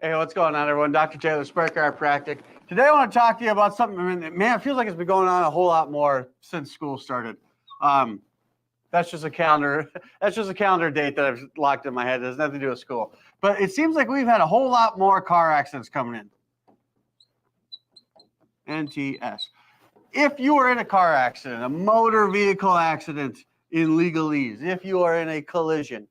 Hey, what's going on, everyone? Dr. Taylor, Aspire Chiropractic. Today, I want to talk to you about something. I mean, man, it feels like it's been going on a whole lot more since school started. That's just a calendar. That's just a calendar date that I've locked in my head. It has nothing to do with school. But it seems like we've had a whole lot more car accidents coming in. NTS. If you are in a car accident, a motor vehicle accident in legalese, if you are in a collision,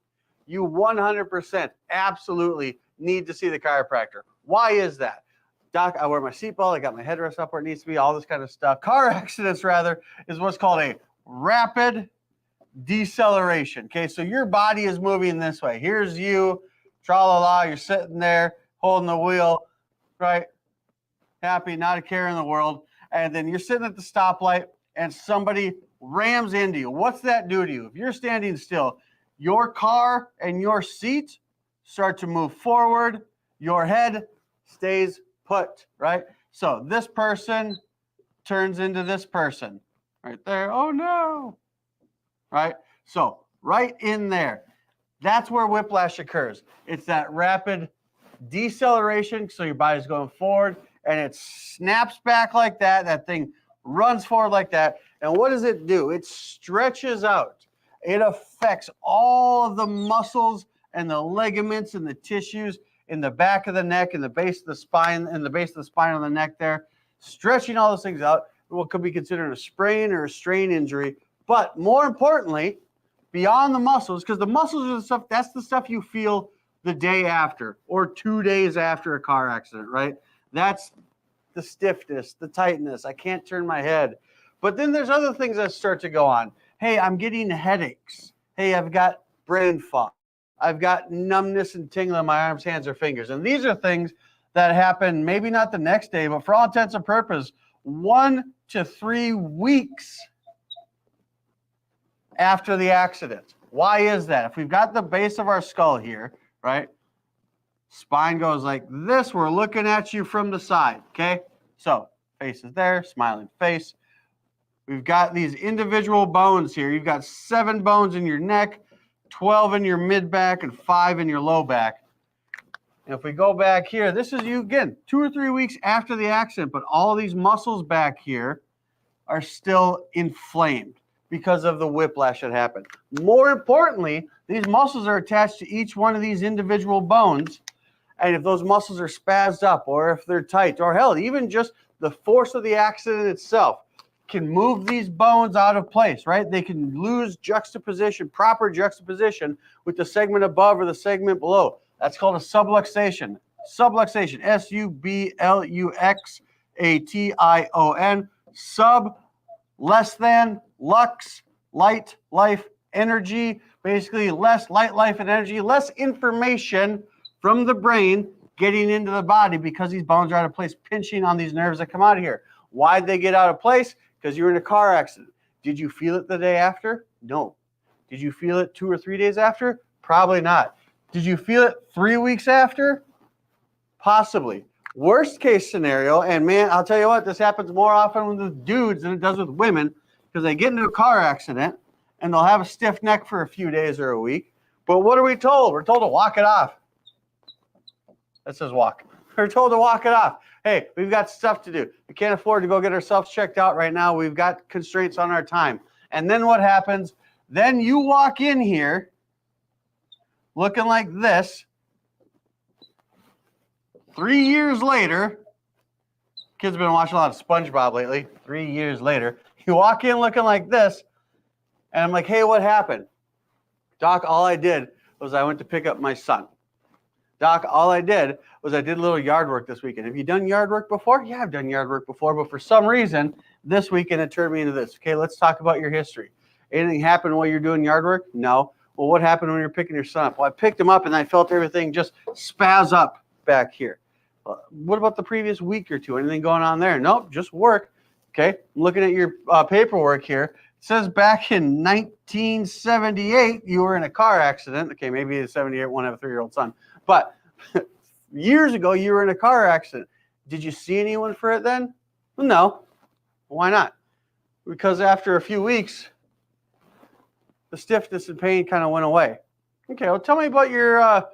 you 100% absolutely need to see the chiropractor. Why is that? Doc, I wear my seatbelt, I got my headrest up where it needs to be, all this kind of stuff. Car accidents, rather, is what's called a rapid deceleration. Okay, so your body is moving this way. Here's you, tra-la-la, you're sitting there holding the wheel, right? Happy, not a care in the world. And then you're sitting at the stoplight and somebody rams into you. What's that do to you? If you're standing still, your car and your seat start to move forward. Your head stays put, right? So this person turns into this person right there. Oh no, right? So right in there, that's where whiplash occurs. It's that rapid deceleration. So your body's going forward and it snaps back like that. That thing runs forward like that. And what does it do? It stretches out. It affects all of the muscles and the ligaments and the tissues in the back of the neck and the base of the spine and the base of the spine on the neck there, stretching all those things out. What could be considered a sprain or a strain injury. But more importantly, beyond the muscles, because the muscles are the stuff, that's the stuff you feel the day after or 2 days after a car accident, right? That's the stiffness, the tightness. I can't turn my head. But then there's other things that start to go on. Hey, I'm getting headaches. Hey, I've got brain fog. I've got numbness and tingling in my arms, hands, or fingers. And these are things that happen maybe not the next day, but for all intents and purposes, 1 to 3 weeks after the accident. Why is that? If we've got the base of our skull here, right? Spine goes like this. We're looking at you from the side, okay? So face is there, smiling face. We've got these individual bones here. You've got 7 bones in your neck, 12 in your mid back, and 5 in your low back. And if we go back here, this is you again, 2 or 3 weeks after the accident, but all these muscles back here are still inflamed because of the whiplash that happened. More importantly, these muscles are attached to each one of these individual bones. And if those muscles are spazzed up, or if they're tight, or hell, even just the force of the accident itself can move these bones out of place, right? They can lose juxtaposition, proper juxtaposition with the segment above or the segment below. That's called a subluxation. Subluxation, S-U-B-L-U-X-A-T-I-O-N. Sub, less than, lux, light, life, energy. Basically, less light, life, and energy, less information from the brain getting into the body because these bones are out of place, pinching on these nerves that come out of here. Why'd they get out of place? Because you were in a car accident. Did you feel it the day after? No. Did you feel it 2 or 3 days after? Probably not. Did you feel it 3 weeks after? Possibly. Worst case scenario, and man, I'll tell you what, this happens more often with dudes than it does with women because they get into a car accident and they'll have a stiff neck for a few days or a week. But what are we told? We're told to walk it off. That says walk. We're told to walk it off. Hey, we've got stuff to do. We can't afford to go get ourselves checked out right now. We've got constraints on our time. And then what happens? Then you walk in here looking like this. 3 years later, kids have been watching a lot of SpongeBob lately. 3 years later, you walk in looking like this, and I'm like, hey, what happened? Doc, all I did was I went to pick up my son. Doc, all I did was I did a little yard work this weekend. Have you done yard work before? Yeah, I've done yard work before, but for some reason, this weekend it turned me into this. Okay, let's talk about your history. Anything happened while you're doing yard work? No. Well, what happened when you're picking your son up? Well, I picked him up and I felt everything just spaz up back here. What about the previous week or two? Anything going on there? Nope, just work. Okay, I'm looking at your paperwork here. It says back in 1978, you were in a car accident. Okay, maybe the 78 won't have a 3-year-old son. But years ago, you were in a car accident. Did you see anyone for it then? Well, no. Why not? Because after a few weeks, the stiffness and pain kind of went away. Okay, well, tell me about your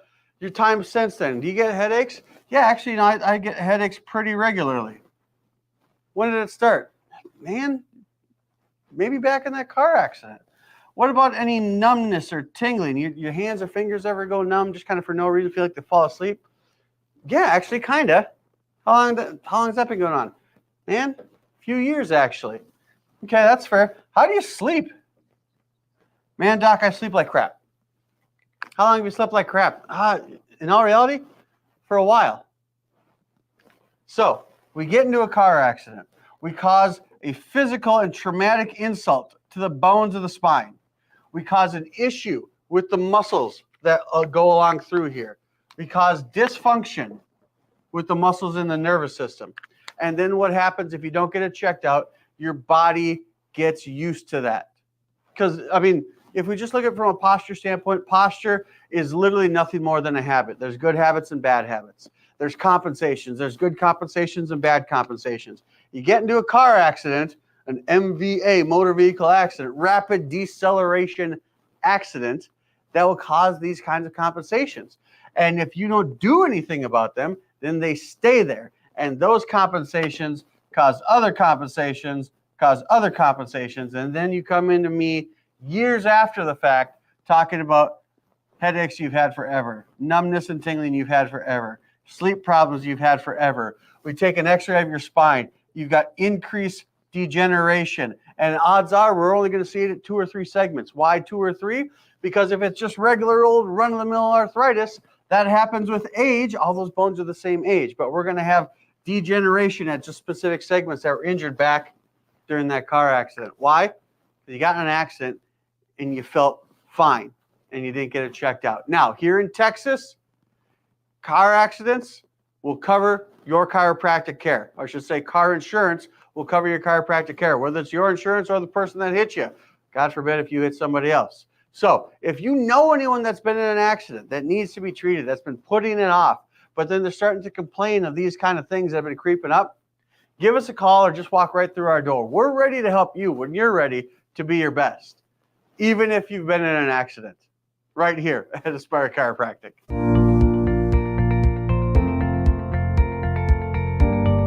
time since then. Do you get headaches? Yeah, actually, I get headaches pretty regularly. When did it start? Man, maybe back in that car accident. What about any numbness or tingling? Your hands or fingers ever go numb just kind of for no reason, feel like they fall asleep? Yeah, actually, kind of. How long's that been going on? Man, a few years, actually. Okay, that's fair. How do you sleep? Man, doc, I sleep like crap. How long have you slept like crap? In all reality, for a while. So, we get into a car accident. We cause a physical and traumatic insult to the bones of the spine. We cause an issue with the muscles that go along through here. We cause dysfunction with the muscles in the nervous system. And then what happens if you don't get it checked out? Your body gets used to that. Because, I mean, if we just look at it from a posture standpoint, posture is literally nothing more than a habit. There's good habits and bad habits. There's compensations. There's good compensations and bad compensations. You get into a car accident, an MVA, motor vehicle accident, rapid deceleration accident, that will cause these kinds of compensations. And if you don't do anything about them, then they stay there. And those compensations cause other compensations, and then you come into me years after the fact talking about headaches you've had forever, numbness and tingling you've had forever, sleep problems you've had forever. We take an x-ray of your spine. You've got increased degeneration. And odds are we're only going to see it at 2 or 3 segments. Why 2 or 3? Because if it's just regular old run-of-the-mill arthritis, that happens with age. All those bones are the same age. But we're going to have degeneration at just specific segments that were injured back during that car accident. Why? Because you got in an accident and you felt fine and you didn't get it checked out. Now, here in Texas, car accidents will cover your chiropractic care. Or I should say car insurance will cover your chiropractic care, whether it's your insurance or the person that hit you. God forbid if you hit somebody else. So if you know anyone that's been in an accident that needs to be treated, that's been putting it off, but then they're starting to complain of these kind of things that have been creeping up, give us a call or just walk right through our door. We're ready to help you when you're ready to be your best, even if you've been in an accident, right here at Aspire Chiropractic.